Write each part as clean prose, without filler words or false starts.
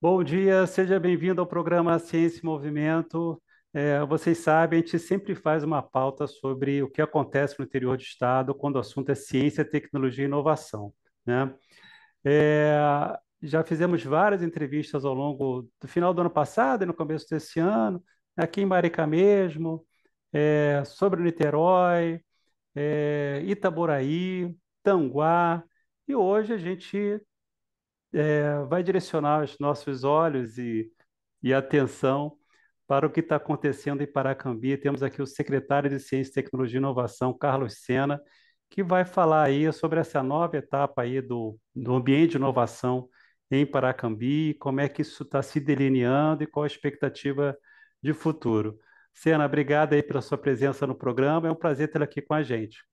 Bom dia, seja bem-vindo ao programa Ciência e Movimento. Vocês sabem, a gente sempre faz uma pauta sobre o que acontece no interior do estado quando o assunto é ciência, tecnologia e inovação, né? É, já fizemos várias entrevistas ao longo do final do ano passado e no começo desse ano, aqui em Maricá mesmo, sobre Niterói, Itaboraí, Tanguá, e hoje a gente vai direcionar os nossos olhos e atenção para o que está acontecendo em Paracambi. Temos aqui o secretário de Ciência, Tecnologia e Inovação, Carlos Sena, que vai falar aí sobre essa nova etapa aí do ambiente de inovação em Paracambi, como é que isso está se delineando e qual a expectativa de futuro. Sena, obrigado aí pela sua presença no programa, é um prazer tê-la aqui com a gente.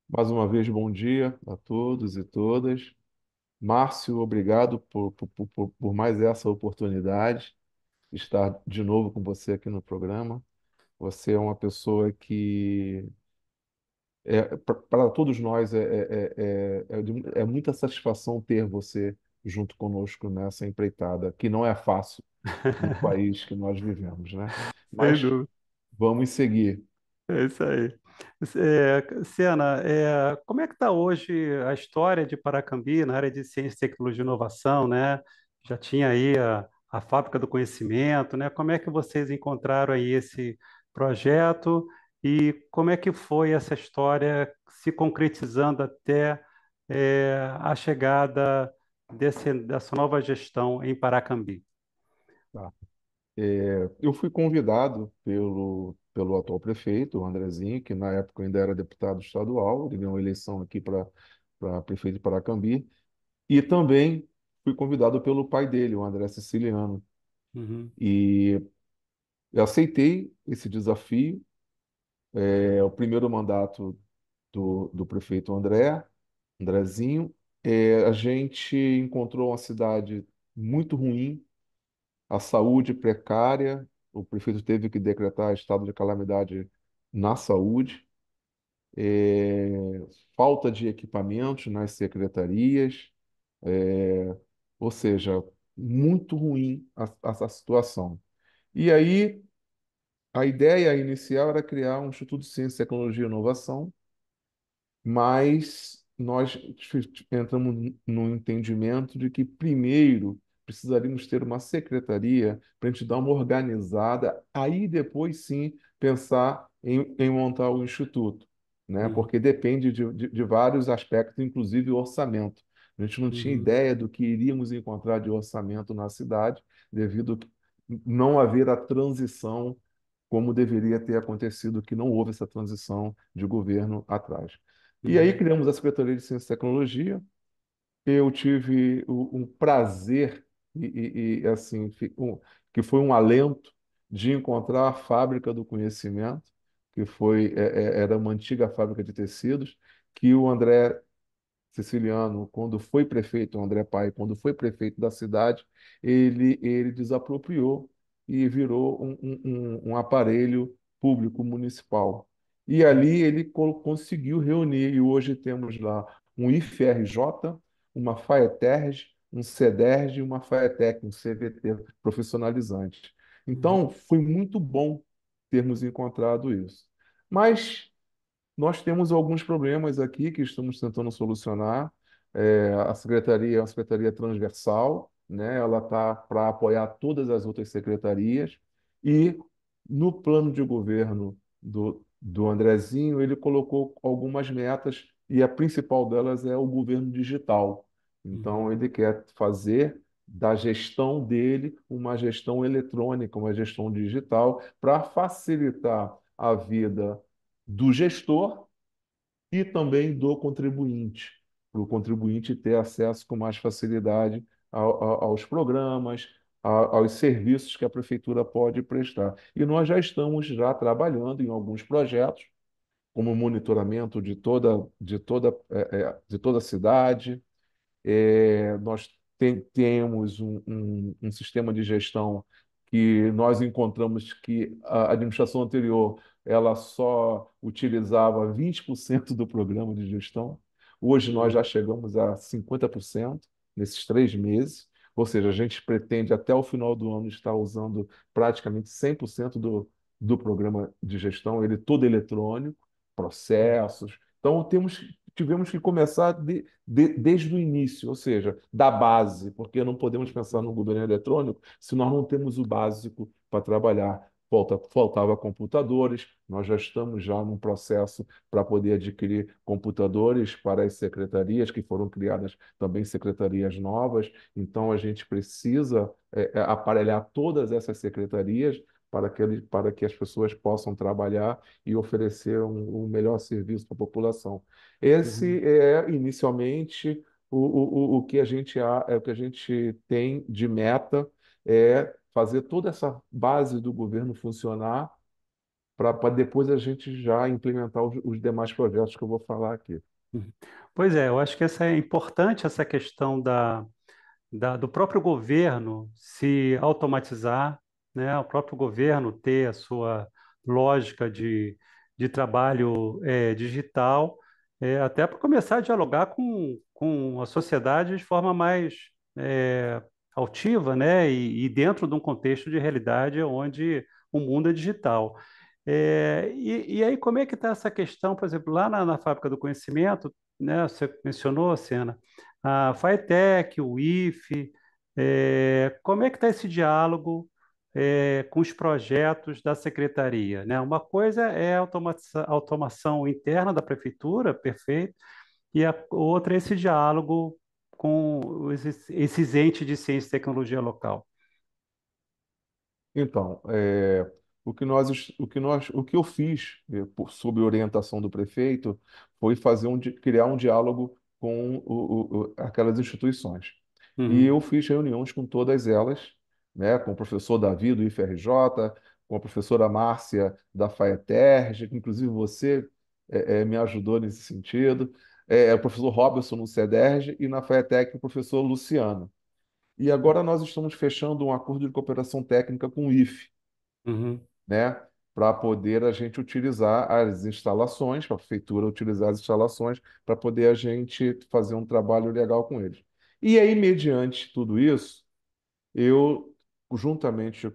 Mais uma vez, bom dia a todos e todas. Márcio, obrigado por mais essa oportunidade de estar de novo com você aqui no programa. Você é uma pessoa que, para todos nós, é muita satisfação ter você junto conosco nessa empreitada, que não é fácil no país que nós vivemos, né? Sem Mas dúvida. vamos seguir. É isso aí. Ciana, como é que está hoje a história de Paracambi na área de ciência, tecnologia e inovação, né? Já tinha aí a fábrica do conhecimento, né? Como é que vocês encontraram aí esse projeto e como é que foi essa história se concretizando até a chegada dessa nova gestão em Paracambi? Tá? Eu fui convidado pelo atual prefeito, o Andrezinho, que na época ainda era deputado estadual, ele ganhou a eleição aqui para prefeito de Paracambi, e também fui convidado pelo pai dele, o André Siciliano. Uhum, E eu aceitei esse desafio. É o primeiro mandato do prefeito Andrezinho. A gente encontrou uma cidade muito ruim, a saúde precária, o prefeito teve que decretar estado de calamidade na saúde, é, falta de equipamentos nas secretarias, é, ou seja, muito ruim a situação. E aí, a ideia inicial era criar um Instituto de Ciência, Tecnologia e Inovação, mas nós entramos no entendimento de que primeiro precisaríamos ter uma secretaria para a gente dar uma organizada, aí depois sim pensar em montar o instituto, né? uhum, Porque depende de vários aspectos, inclusive o orçamento. A gente não tinha uhum, ideia do que iríamos encontrar de orçamento na cidade, devido a não haver a transição como deveria ter acontecido, que não houve essa transição de governo atrás. E aí uhum, criamos a Secretaria de Ciência e Tecnologia. Eu tive um prazer assim, que foi um alento de encontrar a Fábrica do Conhecimento, que era uma antiga fábrica de tecidos, que o André Siciliano, quando foi prefeito, o André Pai, quando foi prefeito da cidade, ele desapropriou e virou um aparelho público municipal. E ali ele conseguiu reunir, e hoje temos lá um IFRJ, uma FAETERJ, um CEDERJ e uma FAETEC, um CVT profissionalizante. uhum, Então, foi muito bom termos encontrado isso. Mas nós temos alguns problemas aqui que estamos tentando solucionar. A secretaria é uma secretaria transversal, né? Ela está para apoiar todas as outras secretarias. E no plano de governo do Andrezinho, ele colocou algumas metas e a principal delas é o governo digital. Então, uhum, ele quer fazer da gestão dele uma gestão eletrônica, uma gestão digital, para facilitar a vida do gestor e também do contribuinte, para o contribuinte ter acesso com mais facilidade aos programas, aos serviços que a prefeitura pode prestar. E nós já estamos já trabalhando em alguns projetos, como monitoramento de toda a cidade. Nós temos um sistema de gestão que nós encontramos que a administração anterior ela só utilizava 20% do programa de gestão. Hoje nós uhum, já chegamos a 50% nesses 3 meses. Ou seja, a gente pretende até o final do ano estar usando praticamente 100% do programa de gestão, ele todo eletrônico, processos. Então, tivemos que começar desde o início, ou seja, da base, porque não podemos pensar no governo eletrônico se nós não temos o básico para trabalhar. Faltava computadores, nós já estamos já num processo para poder adquirir computadores para as secretarias, que foram criadas também secretarias novas. Então, a gente precisa aparelhar todas essas secretarias para que as pessoas possam trabalhar e oferecer um melhor serviço para a população. Uhum. Esse é, inicialmente, o que a gente, o que a gente tem de meta é fazer toda essa base do governo funcionar para depois a gente já implementar os demais projetos que eu vou falar aqui. Uhum. Pois é, eu acho que essa é importante, essa questão do próprio governo se automatizar, né? O próprio governo ter a sua lógica de trabalho digital, até para começar a dialogar com a sociedade de forma mais é, altiva, né? E dentro de um contexto de realidade onde o mundo é digital. E aí, como é que está essa questão, por exemplo, lá na Fábrica do Conhecimento, né? Você mencionou, Sena, a FATEC, o IFE, como é que está esse diálogo com os projetos da secretaria, né? Uma coisa é a automação interna da prefeitura, perfeito, e a outra é esse diálogo com esses entes de ciência e tecnologia local. Então, o que eu fiz, sob orientação do prefeito, foi criar um diálogo com aquelas instituições. E Uhum, eu fiz reuniões com todas elas, né, com o professor Davi do IFRJ, com a professora Márcia da FAETERJ, que inclusive você me ajudou nesse sentido, o professor Robson no CEDERJ e na FAETEC o professor Luciano. E agora nós estamos fechando um acordo de cooperação técnica com o IFE, uhum, né? Para poder a gente utilizar as instalações, para a prefeitura utilizar as instalações, para poder a gente fazer um trabalho legal com eles. E aí, mediante tudo isso, eu, juntamente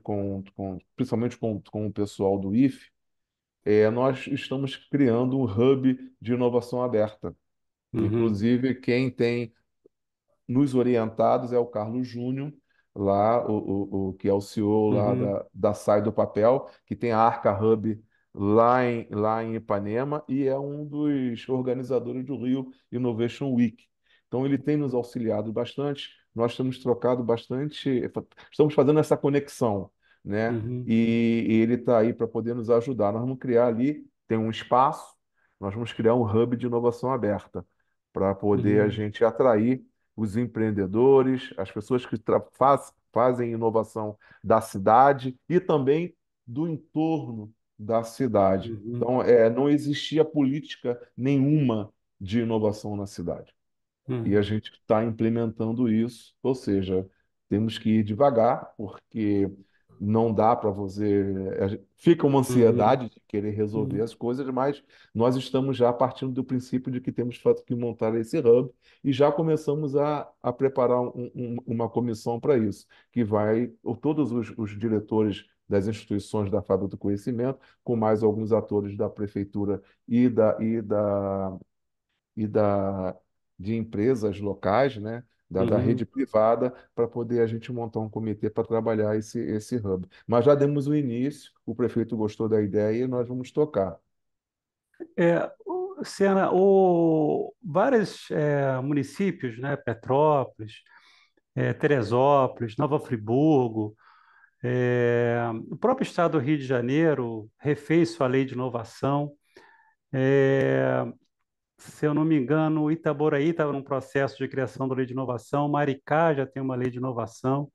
principalmente com o pessoal do IFE, nós estamos criando um hub de inovação aberta. uhum, Inclusive, quem tem nos orientados é o Carlos Júnior, lá, que é o CEO lá uhum, da Sai do Papel, que tem a Arca Hub lá em Ipanema e é um dos organizadores do Rio Innovation Week. Então, ele tem nos auxiliado bastante, nós temos trocado bastante, estamos fazendo essa conexão, né? uhum, E ele está aí para poder nos ajudar. Nós vamos criar ali, tem um espaço, nós vamos criar um hub de inovação aberta para poder a uhum, gente atrair os empreendedores, as pessoas que fazem inovação da cidade e também do entorno da cidade. uhum, Então, não existia política nenhuma de inovação na cidade. E a uhum, gente está implementando isso, ou seja, temos que ir devagar, porque não dá para você. Fica uma uhum, ansiedade de querer resolver uhum, as coisas, mas nós estamos já partindo do princípio de que temos que montar esse hub e já começamos a preparar uma comissão para isso, que vai, todos os diretores das instituições da Fábrica do Conhecimento, com mais alguns atores da prefeitura e da, de empresas locais, né, da rede uhum. privada, para poder a gente montar um comitê para trabalhar esse hub. Mas já demos o início, o prefeito gostou da ideia e nós vamos tocar. Sena, vários municípios, né, Petrópolis, Teresópolis, Nova Friburgo, o próprio estado do Rio de Janeiro refez sua lei de inovação. É, Se eu não me engano, Itaboraí estava num processo de criação da lei de inovação, Maricá já tem uma lei de inovação,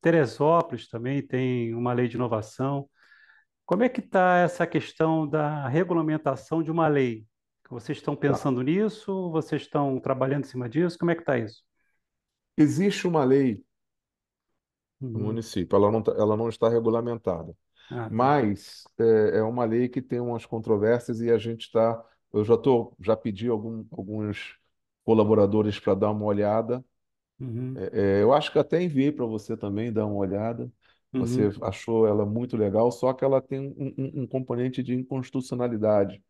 Teresópolis também tem uma lei de inovação. Como é que está essa questão da regulamentação de uma lei? Vocês estão Tá. pensando nisso? Vocês estão trabalhando em cima disso? Como é que está isso? Existe uma lei no Uhum. município, ela não está regulamentada, Ah, tá. mas é uma lei que tem umas controvérsias e a gente está. Já pedi alguns colaboradores para dar uma olhada uhum, Eu acho que até enviei para você também dar uma olhada. Você uhum, achou ela muito legal, só que ela tem um componente de inconstitucionalidade,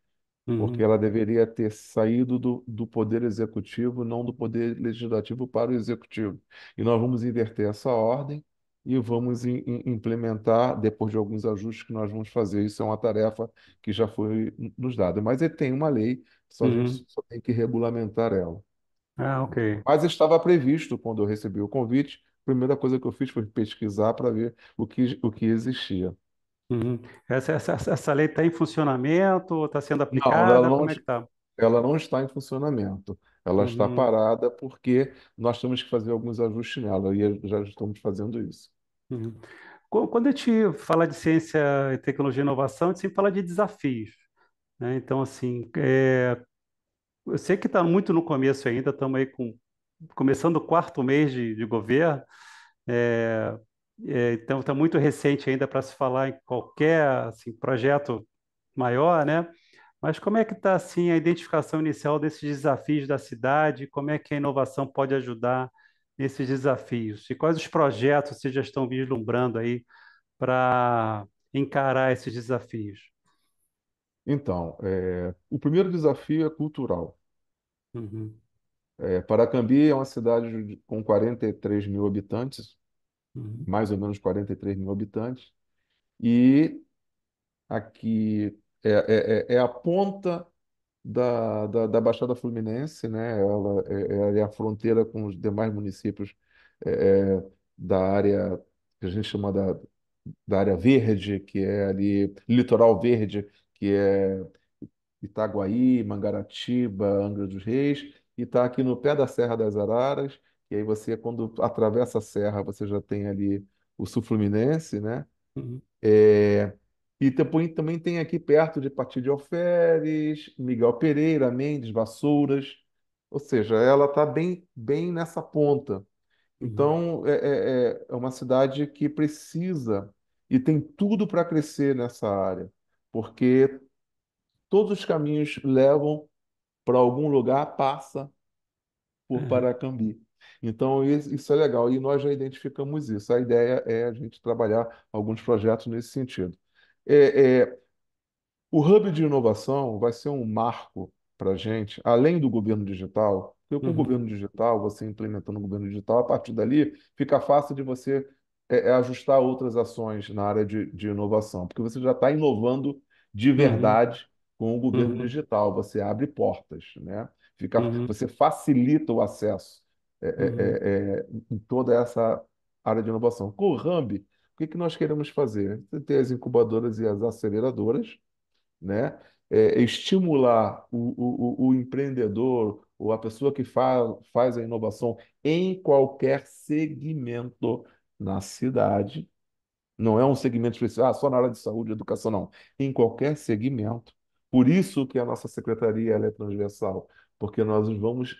porque uhum, ela deveria ter saído do poder executivo, não do poder legislativo para o executivo. E nós vamos inverter essa ordem e vamos implementar depois de alguns ajustes que nós vamos fazer. Isso é uma tarefa que já foi nos dada. Mas ele tem uma lei, só a gente uhum. só tem que regulamentar ela. Ah, ok. Mas estava previsto quando eu recebi o convite. A primeira coisa que eu fiz foi pesquisar para ver o que existia. Uhum. Essa lei está em funcionamento ou está sendo Não, ela aplicada? não, Como é que está? ela não está em funcionamento. Ela está Uhum, parada porque nós temos que fazer alguns ajustes nela e já estamos fazendo isso. uhum. Quando a gente fala de ciência, tecnologia e inovação, a gente sempre fala de desafios, né? Então, assim, eu sei que está muito no começo ainda, estamos aí começando o quarto mês de governo, é, então está muito recente ainda para se falar em qualquer assim, projeto maior, né? Mas como é que está assim a identificação inicial desses desafios da cidade? Como é que a inovação pode ajudar nesses desafios? E quais os projetos vocês já estão vislumbrando aí para encarar esses desafios? Então, o primeiro desafio é cultural. Uhum, Paracambi é uma cidade com 43 mil habitantes, uhum, mais ou menos 43 mil habitantes, e aqui é a ponta da Baixada Fluminense, né? Ela é a fronteira com os demais municípios é, da área que a gente chama da área verde, que é ali litoral verde, que é Itaguaí, Mangaratiba, Angra dos Reis, e está aqui no pé da Serra das Araras. E aí você, quando atravessa a serra, você já tem ali o Sul Fluminense, né? uhum, É, e também tem aqui perto de Pati de Alferes, Miguel Pereira, Mendes, Vassouras. Ou seja, ela está bem, bem nessa ponta. uhum, Então, é uma cidade que precisa e tem tudo para crescer nessa área, porque todos os caminhos levam para algum lugar, passa por uhum, Paracambi. Então, isso é legal e nós já identificamos isso. A ideia é a gente trabalhar alguns projetos nesse sentido. É, é, o Hub de Inovação vai ser um marco para a gente, além do governo digital, porque com o uhum, governo digital, você implementando o governo digital, a partir dali fica fácil de você ajustar outras ações na área de inovação, porque você já está inovando de uhum, verdade com o governo uhum, digital, você abre portas, né? uhum, Você facilita o acesso uhum, em toda essa área de inovação. Com o Hub, o que que nós queremos fazer? Ter as incubadoras e as aceleradoras, né? Estimular o empreendedor ou a pessoa que faz a inovação em qualquer segmento na cidade. Não é um segmento específico, só na área de saúde e educação, não. Em qualquer segmento. Por isso que a nossa secretaria ela é transversal, porque nós vamos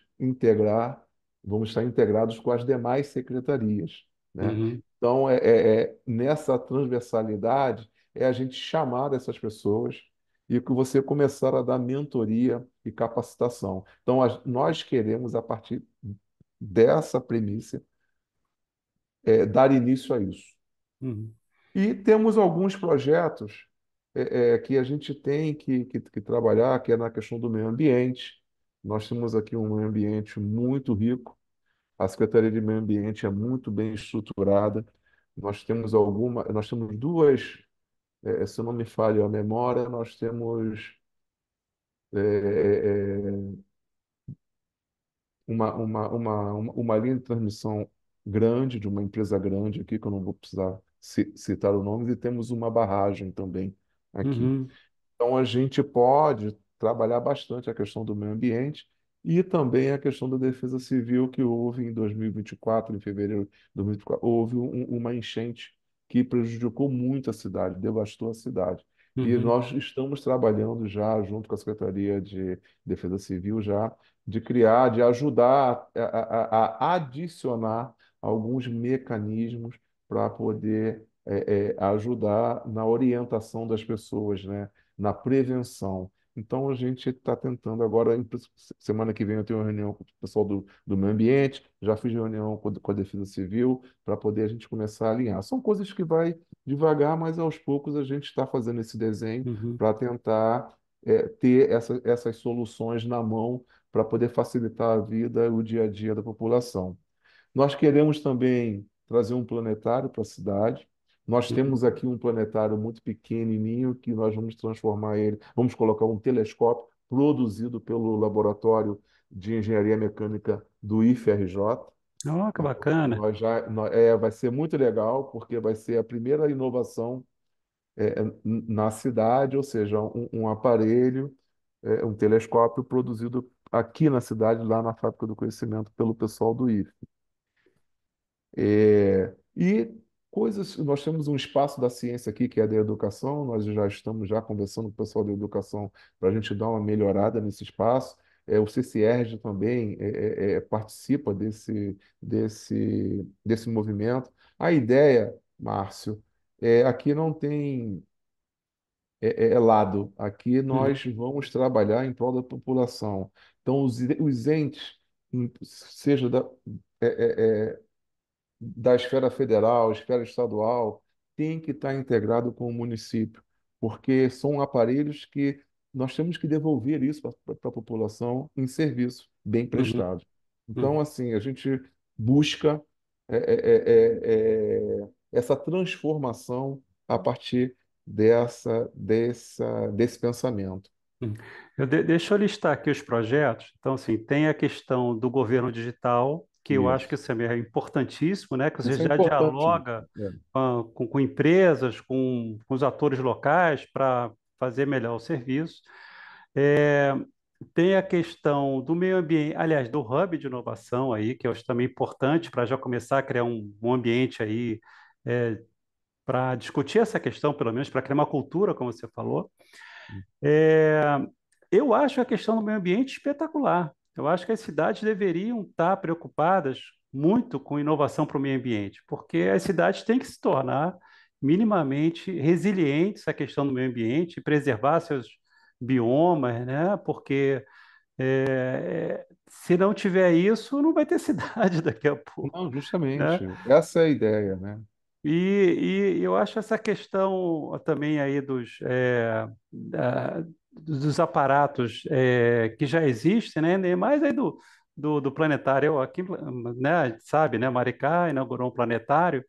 estar integrados com as demais secretarias, né? uhum, Então, nessa transversalidade, é a gente chamar essas pessoas e que você começar a dar mentoria e capacitação. Então, nós queremos, a partir dessa premissa, dar início a isso. uhum, E temos alguns projetos que a gente tem que trabalhar, que é na questão do meio ambiente. Nós temos aqui um meio ambiente muito rico, a Secretaria de Meio Ambiente é muito bem estruturada. Nós temos duas, se eu não me falha a memória, nós temos é, uma linha de transmissão grande, de uma empresa grande aqui, que eu não vou precisar citar o nome, e temos uma barragem também aqui. uhum, Então, a gente pode trabalhar bastante a questão do meio ambiente e também a questão da defesa civil, que houve em 2024, em fevereiro de 2024, houve uma enchente que prejudicou muito a cidade, devastou a cidade. E uhum, nós estamos trabalhando já, junto com a Secretaria de Defesa Civil, já de criar, de ajudar a adicionar alguns mecanismos para poder ajudar na orientação das pessoas, né? Na prevenção. Então a gente está tentando agora, semana que vem eu tenho uma reunião com o pessoal do meio ambiente, já fiz reunião com a Defesa Civil, para poder a gente começar a alinhar. São coisas que vai devagar, mas aos poucos a gente está fazendo esse desenho Uhum, para tentar ter essas soluções na mão para poder facilitar a vida e o dia a dia da população. Nós queremos também trazer um planetário para a cidade. Nós uhum. temos aqui um planetário muito pequenininho que nós vamos transformar ele, vamos colocar um telescópio produzido pelo Laboratório de Engenharia Mecânica do IFRJ. Oh, que Tá? bacana. Vai ser muito legal, porque vai ser a primeira inovação na cidade, ou seja, um aparelho, um telescópio produzido aqui na cidade, lá na Fábrica do Conhecimento, pelo pessoal do IFE. E nós temos um espaço da ciência aqui, que é da educação, nós já estamos já conversando com o pessoal da educação para a gente dar uma melhorada nesse espaço. O CCERJ também participa desse movimento. A ideia, Márcio, aqui não tem lado, aqui Uhum, nós vamos trabalhar em prol da população. Então, os entes, seja é, é, é, da esfera federal, esfera estadual, tem que estar integrado com o município, porque são aparelhos que nós temos que devolver isso para a população em serviço bem uhum, prestado. Então, uhum, assim, a gente busca essa transformação a partir desse pensamento. uhum. Deixa eu listar aqui os projetos. Então, assim, tem a questão do governo digital, que eu acho que Isso. isso é importantíssimo, né? Que você Isso é já importante. dialoga É. com empresas, com os atores locais para fazer melhor o serviço. É, tem a questão do meio ambiente, aliás, do hub de inovação aí, que eu acho também importante para já começar a criar um ambiente aí para discutir essa questão, pelo menos para criar uma cultura, como você falou. É, eu acho a questão do meio ambiente espetacular. Eu acho que as cidades deveriam estar preocupadas muito com inovação para o meio ambiente, porque as cidades têm que se tornar minimamente resilientes à questão do meio ambiente, preservar seus biomas, né? Porque se não tiver isso, não vai ter cidade daqui a pouco, Não, né? justamente. Essa é a ideia, né? E eu acho essa questão também aí dos aparatos que já existem, né? Mais aí do planetário. Eu aqui, né, sabe, né? Maricá inaugurou um planetário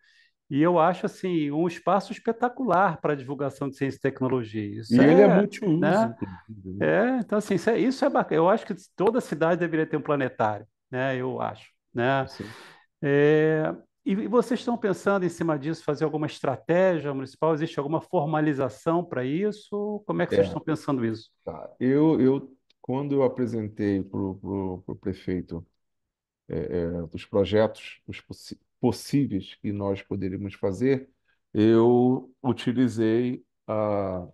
e eu acho assim um espaço espetacular para divulgação de ciência e tecnologia. E Isso ele é é, multiuso, né? inclusive, né? Então assim, isso é bacana. Eu acho que toda cidade deveria ter um planetário, né? Eu acho, né? Assim, É, e vocês estão pensando em cima disso, fazer alguma estratégia municipal? Existe alguma formalização para isso? Como é que vocês é, estão pensando isso? tá. Quando eu apresentei para o prefeito os projetos, possíveis que nós poderíamos fazer, eu utilizei a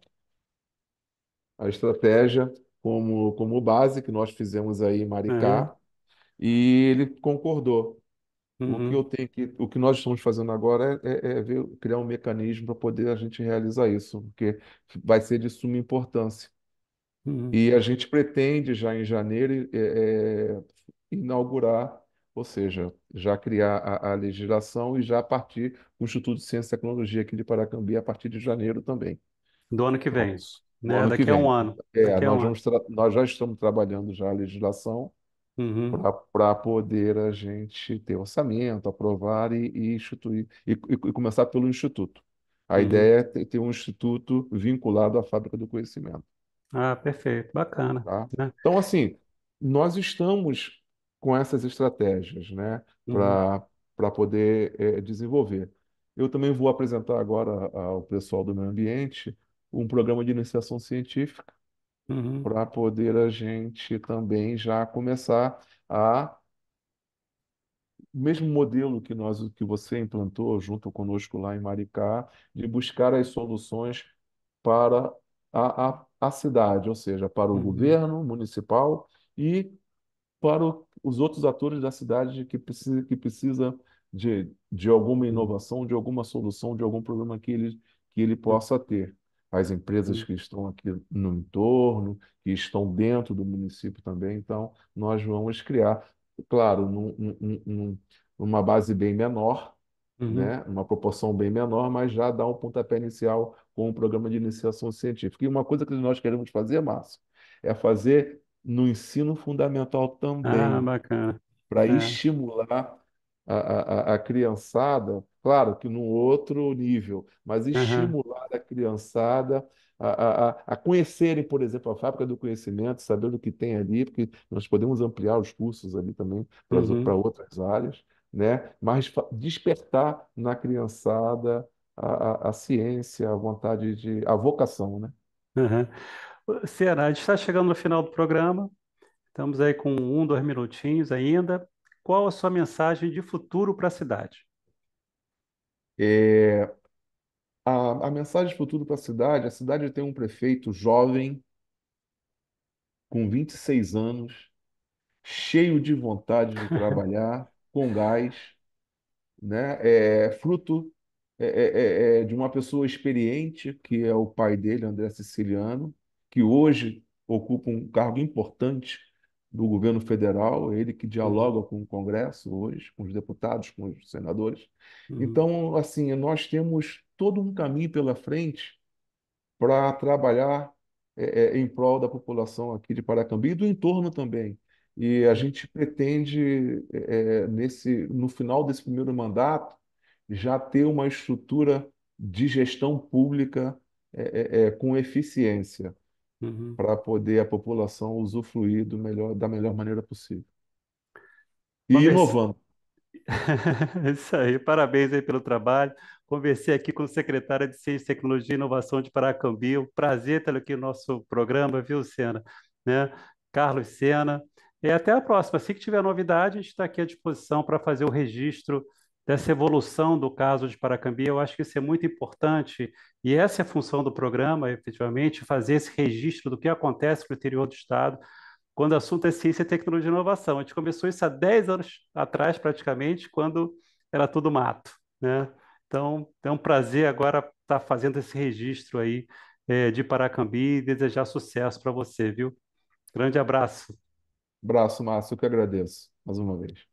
estratégia como base que nós fizemos aí em É, Maricá, e ele concordou. uhum, O que nós estamos fazendo agora criar um mecanismo para poder a gente realizar isso, porque vai ser de suma importância. uhum. E a gente pretende já em janeiro inaugurar, ou seja, já criar a legislação e já partir o Instituto de Ciência e Tecnologia aqui de Paracambi a partir de janeiro também. Do ano que Então, vem, do né? ano que Daqui a um vem. ano. Daqui a um ano. Nós já estamos trabalhando já a legislação Uhum, para poder a gente ter orçamento, aprovar e instituir, e começar pelo Instituto. A uhum. ideia é ter um instituto vinculado à Fábrica do Conhecimento. Ah, perfeito, bacana, Tá? né? Então, assim, nós estamos com essas estratégias, né, Uhum, para poder desenvolver. Eu também vou apresentar agora ao pessoal do meio ambiente um programa de iniciação científica uhum, para poder a gente também já começar a o mesmo modelo que você implantou junto conosco lá em Maricá, de buscar as soluções para a cidade, ou seja, para o uhum, governo municipal e para os outros atores da cidade que precisa de alguma uhum, inovação, de alguma solução, de algum problema que ele possa ter. as empresas Uhum. que estão aqui no entorno, que estão dentro do município também. Então, nós vamos criar, claro, numa base bem menor, Uhum. né? Uma proporção bem menor, mas já dá um pontapé inicial com o programa de iniciação científica. E uma coisa que nós queremos fazer, Márcio, é fazer no ensino fundamental Ah, também, bacana. para É. estimular a criançada, claro que num outro nível, mas Aham. estimular a criançada a conhecerem, por exemplo, a fábrica do conhecimento, saber o que tem ali, porque nós podemos ampliar os cursos ali também para Uhum. outras áreas, né? Mas despertar na criançada a ciência, a vontade a vocação, né? Aham. Ciana, a gente está chegando no final do programa. Estamos aí com 1, 2 minutinhos ainda. Qual a sua mensagem de futuro para a cidade? É, a mensagem de futuro para a cidade tem um prefeito jovem, com 26 anos, cheio de vontade de trabalhar, com gás, né? Fruto de uma pessoa experiente, que é o pai dele, André Siciliano, que hoje ocupa um cargo importante do governo federal, ele que Uhum. dialoga com o Congresso hoje, com os deputados, com os senadores. Uhum. Então, assim, nós temos todo um caminho pela frente para trabalhar em prol da população aqui de Paracambi e do entorno também. E a gente pretende, no final desse primeiro mandato, já ter uma estrutura de gestão pública com eficiência, Uhum. para poder a população usufruir da melhor maneira possível. E Converse... inovando. Isso aí, parabéns aí pelo trabalho. Conversei aqui com o secretário de Ciência, Tecnologia e Inovação de Paracambi. Um prazer tê-lo aqui no nosso programa, viu, Sena? Né? Carlos Sena. E até a próxima. Assim que tiver novidade, a gente está aqui à disposição para fazer o registro dessa evolução do caso de Paracambi. Eu acho que isso é muito importante e essa é a função do programa, efetivamente, fazer esse registro do que acontece no interior do Estado quando o assunto é ciência, tecnologia e inovação. A gente começou isso há 10 anos atrás, praticamente, quando era tudo mato, né? Então, é um prazer agora estar fazendo esse registro aí, de Paracambi e desejar sucesso para você, viu? Grande abraço. Abraço, Márcio, eu que agradeço mais uma vez.